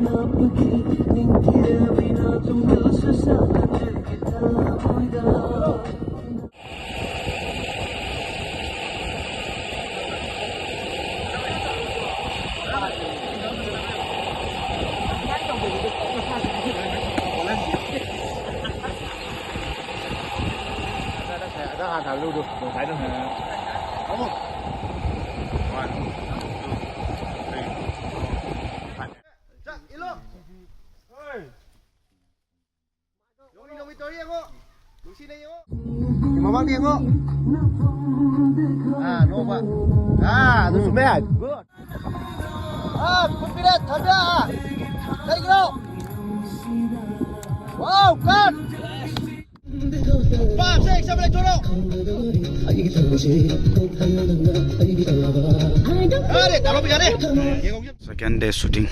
ถ่ายรูปดูลงท้ายด้วยเอาหมดจักอีโลเฮ้ยYung Victoria ko. Lucy na yun. Mamang dia ko. No ba. Doon sumehad. Good. Kumpilat, handa. Dari ko. Wow, cut. 5, 6, 7, 8, 9. Adik, taruh pergi adik. Second day shooting.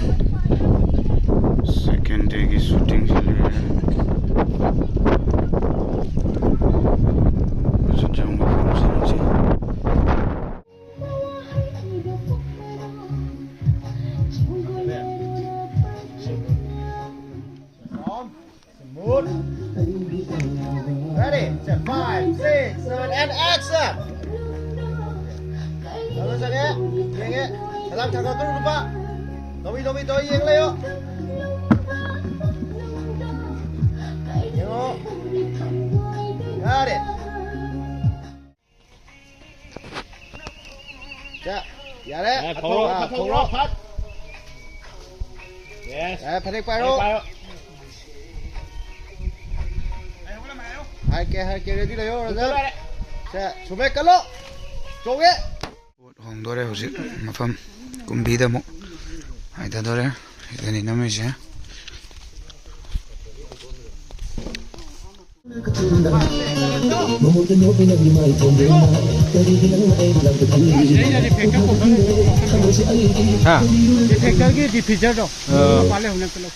Second day की shooting चल रही है. मुझे जाऊंगा काम से नीचे. Ready? 5, 6, 7, and action. Kalau saya, ini, dalam cakap tu lupa. Tobi yang layo. Yo. Got it. Ja, ya deh. Poro. Yes. Panik paro. Hai ke ready layo, Raja. Ja, sumek kalau. Coge. Hong dore hujik mafam kumbi da mo. Hai da dore. Idani namise. हाँ ट्रैक्टर की डिफीजर दो पाले होने के लिए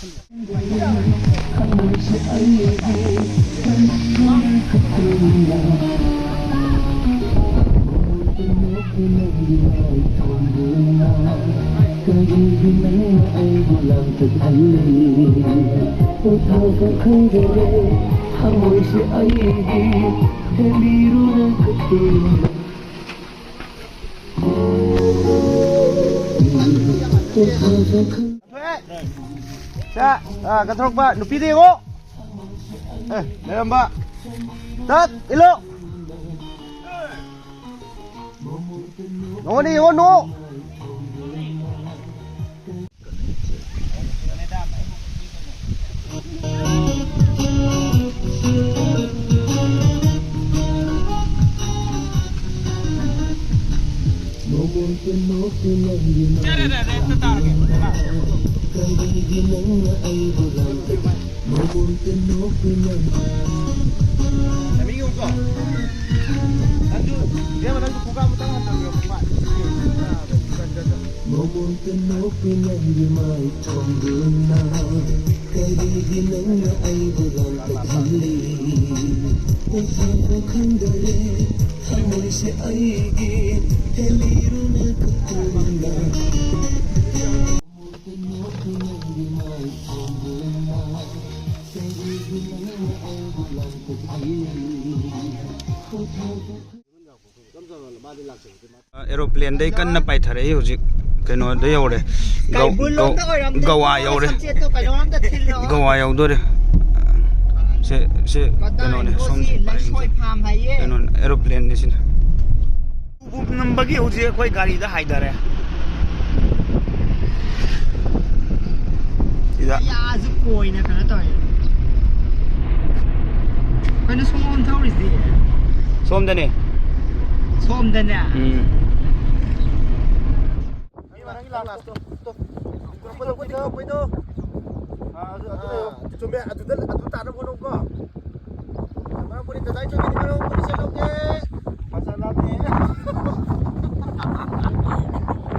Sa, katrok ba? Nupidi ko. Meron ba? Tat, ilo. No ni, no. Amigo ko. Dia mana tu buka mata handa dia Pak. Aeroplane dai kan na pai thare hujik keno dai yore gawa yore gawa yore se keno ne som keno aeroplane ne sin buk number gi hujik koi gari da haidare ida ya zu koi na kana toy kana som thau is di som da ne som da ne Coba adu tak ada bono ko. Mana boleh tadai coba ni kalau boleh selok ke. Masalah ni.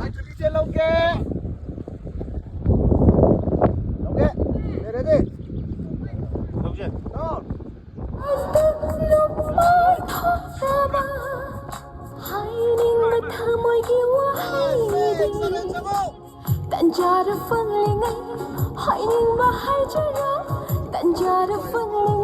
Ai tu selok ke. Oke. Ready? Okey. No. Tận cha đã phân ly ngay हाय जरा तंजार फंगड़े